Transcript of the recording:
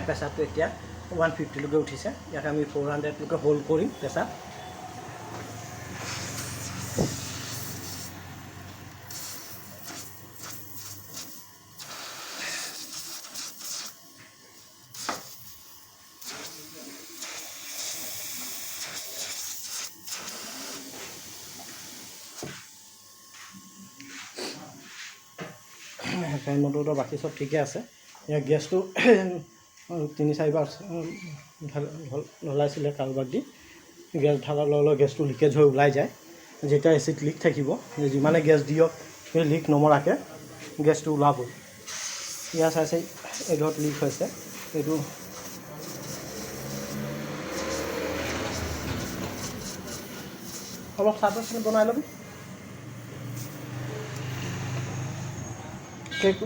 প্ৰেছাৰটো এতিয়া 150লৈকে উঠিছে। ইয়াক আমি 400লৈকে হোল্ড কৰিম প্ৰেছাৰ। ফেন মটৰটো বাকী চব ঠিকে আছে। ইয়াৰ গেছটো 3-4বাৰ ঢলাইছিলে কাৰোবাক দি। গেছ ঢলাৰ লগে লগে গেছটো লিকেজ হৈ ওলাই যায়। যেতিয়া এচিড লিক থাকিব, যিমানে গেছ দিয়ক সেই লিক নমৰাকৈ গেছটো ওলাবই। ইয়াৰ চাইছে এইডোখৰত লিক হৈছে, এইটো অলপ চাহ বনাই ল'বি। বেলেগ